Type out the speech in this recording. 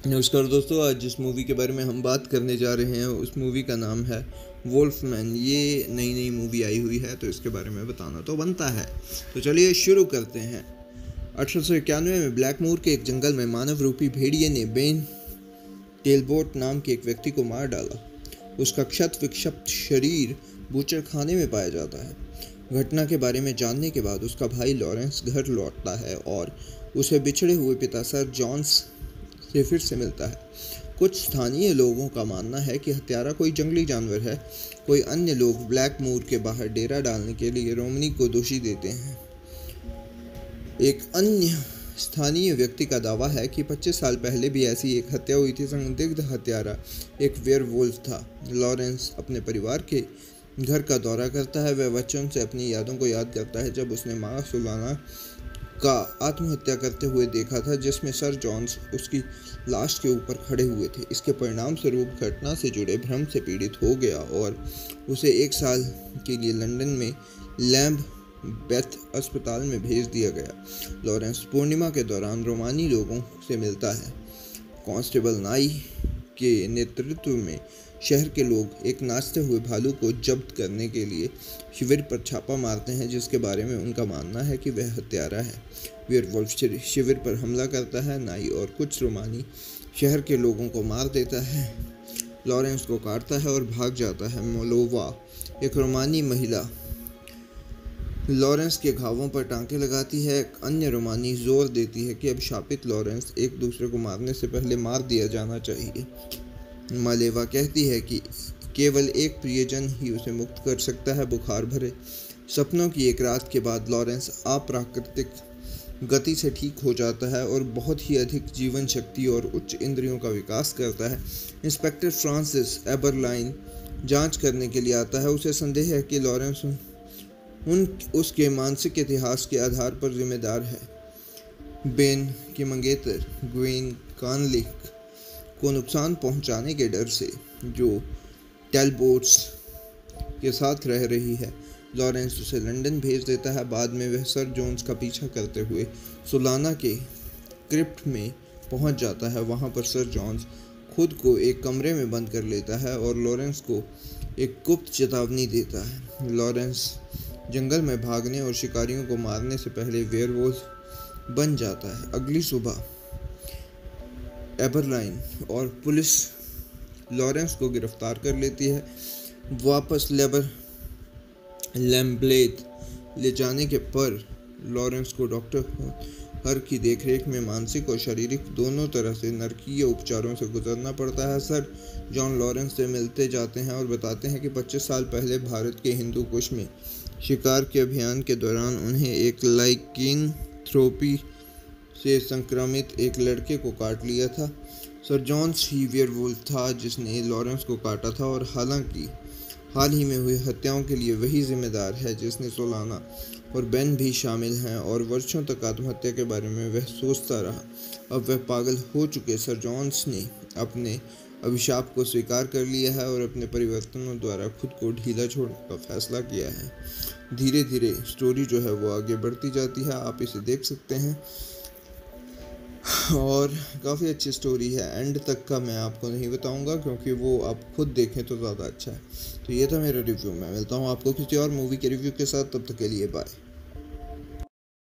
नमस्कार दोस्तों, आज जिस मूवी के बारे में हम बात करने जा रहे हैं उस मूवी का नाम है वोल्फमैन। ये नई मूवी आई हुई है तो इसके बारे में बताना तो बनता है। तो चलिए शुरू करते हैं। 1891 में ब्लैकमोर के एक जंगल में मानव रूपी भेड़िए ने बेन टेलबोट नाम के एक व्यक्ति को मार डाला। उसका क्षत विक्षत शरीर बूचर खाने में पाया जाता है। घटना के बारे में जानने के बाद उसका भाई लॉरेंस घर लौटता है और उसे बिछड़े हुए पिता सर जॉन से फिर से मिलता है। कुछ स्थानीय लोगों का मानना है कि हत्यारा कोई जंगली जानवर है। कोई अन्य लोग ब्लैकमोर के बाहर डेरा डालने के लिए रोमनी को दोषी देते हैं। एक अन्य स्थानीय व्यक्ति का दावा है कि 25 साल पहले भी ऐसी एक हत्या हुई थी। संदिग्ध हत्यारा एक वेयरवुल्फ था। लॉरेंस अपने परिवार के घर का दौरा करता है। वह बच्चों से अपनी यादों को याद करता है जब उसने माँ सुलाना का आत्महत्या करते हुए देखा था, जिसमें सर जॉन्स उसकी लाश के ऊपर खड़े हुए थे। इसके परिणाम स्वरूप घटना से जुड़े भ्रम से पीड़ित हो गया और उसे 1 साल के लिए लंदन में लैम्बेथ अस्पताल में भेज दिया गया। लॉरेंस पूर्णिमा के दौरान रोमानी लोगों से मिलता है। कांस्टेबल नाई के नेतृत्व में शहर के लोग एक नाचते हुए भालू को जब्त करने के लिए शिविर पर छापा मारते हैं, जिसके बारे में उनका मानना है कि वह हत्यारा है। वेयरवुल्फ शिविर पर हमला करता है। नाई और कुछ रोमानी शहर के लोगों को मार देता है। लॉरेंस को काटता है और भाग जाता है। मोलोवा, एक रोमानी महिला, लॉरेंस के घावों पर टांके लगाती है। एक अन्य रोमानी जोर देती है कि अब शापित लॉरेंस एक दूसरे को मारने से पहले मार दिया जाना चाहिए। मालेवा कहती है कि केवल एक प्रियजन ही उसे मुक्त कर सकता है। बुखार भरे सपनों की एक रात के बाद लॉरेंस अप्राकृतिक गति से ठीक हो जाता है और बहुत ही अधिक जीवन शक्ति और उच्च इंद्रियों का विकास करता है। इंस्पेक्टर फ्रांसिस एबरलाइन जांच करने के लिए आता है। उसे संदेह है कि लॉरेंस उसके मानसिक इतिहास के आधार पर जिम्मेदार है। बेन की मंगेतर ग्वेन कानलिक को नुकसान पहुंचाने के डर से, जो टेलबोट्स के साथ रह रही है, लॉरेंस उसे लंदन भेज देता है। बाद में वह सर जोन्स का पीछा करते हुए सुलाना के क्रिप्ट में पहुंच जाता है। वहां पर सर जॉन्स खुद को एक कमरे में बंद कर लेता है और लॉरेंस को एक गुप्त चेतावनी देता है। लॉरेंस जंगल में भागने और शिकारियों को मारने से पहले वेयरवुल्फ बन जाता है। अगली सुबह एबरलाइन और पुलिस लॉरेंस को गिरफ्तार कर लेती है। वापस लैम्बेथ ले जाने के पर लॉरेंस को डॉक्टर हर की देखरेख में मानसिक और शारीरिक दोनों तरह से नरकीय उपचारों से गुजरना पड़ता है। सर जॉन लॉरेंस से मिलते जाते हैं और बताते हैं कि 25 साल पहले भारत के हिंदू कुश में शिकार के अभियान के दौरान उन्हें एक लाइकेनथ्रोपी से संक्रमित एक लड़के को काट लिया था। सर जॉन्स ही वेयरवुल्फ था जिसने लॉरेंस को काटा था और हालांकि हाल ही में हुई हत्याओं के लिए वही जिम्मेदार है, जिसने सोलाना और बेन भी शामिल हैं। और वर्षों तक आत्महत्या के बारे में वह सोचता रहा। अब वह पागल हो चुके सर जॉन्स ने अपने अभिशाप को स्वीकार कर लिया है और अपने परिवर्तनों द्वारा खुद को ढीला छोड़ने का फैसला किया है। धीरे धीरे स्टोरी जो है वो आगे बढ़ती जाती है। आप इसे देख सकते हैं और काफ़ी अच्छी स्टोरी है। एंड तक का मैं आपको नहीं बताऊंगा क्योंकि वो आप खुद देखें तो ज़्यादा अच्छा है। तो ये था मेरा रिव्यू। मैं मिलता हूँ आपको किसी और मूवी के रिव्यू के साथ। तब तक के लिए बाय।